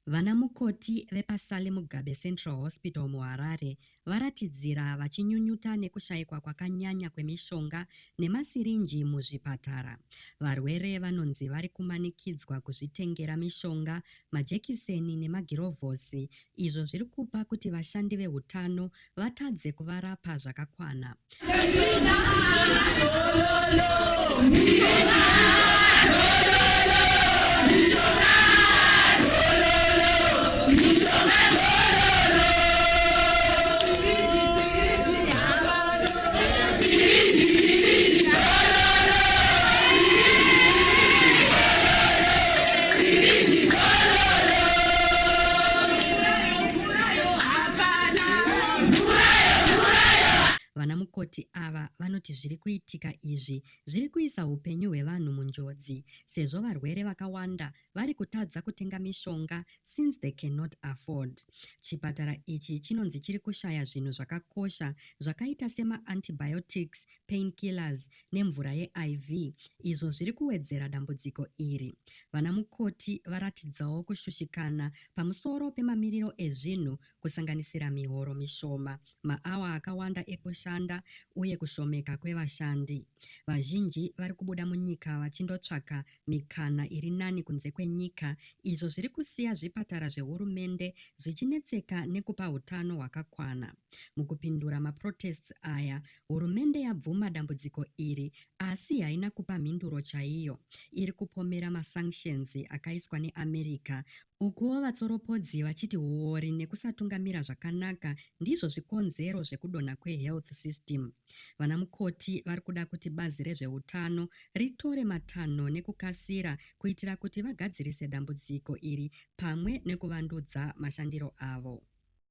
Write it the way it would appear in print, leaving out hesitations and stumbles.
Vanamukoti vepaSally Mugabe Central Hospital muHarare varatidzira vachinyunyuta nekushayikwa kwakanyanya kwemishonga nemasirinji muzvipatara. Varwere vanonzi vari kumanikidzwa kuzvitengera mishonga, majekiseni nemagirovhosi, izvo zviri kupa kuti vashandi vehutano vatadze kuvarapa zvakakwana. Vanamukoti ava vanoti zviri kuitika izvi zviri kuisa upenyu hwevanhu munjodzi, sezvo varwere vakawanda vari kutadza kutenga mishonga since they cannot afford. Chipatara ichi chinonzi chiri kushaya zvinhu zvakakosha zvakaita sema-antibiotics, painkillers nemvura yeIV, izvo zviri kuwedzera dambudziko iri. Vanamukoti varatidzawo kushushikana pamusoro pemamiriro ezvinhu kusanganisira mihoro mishoma, maawa akawanda ekushanda uye kushomeka kwevashandi. Vazhinji vari kubuda munyika vachindotsvaka mikana iri nani kunze kwenyika, izvo zviri kusiya zvipatara zvehurumende zvichinetseka nekupa hutano hwakakwana. Mukupindura maprotests aya, hurumende yabvuma dambudziko iri asi haina kupa mhinduro chaiyo. Iri kupomera masanctions akaiswa neAmerica, ukuwo vatsoropodzi vachiti huori nekusatungamira zvakanaka ndizvo zvikonzero zvekudonha kwehealth system. Vanamukoti vari kuda kuti bazi rezvehutano ritore matanho nekukasira kuitira kuti vagadzirise dambudziko iri pamwe nekuvandudza mashandiro avo.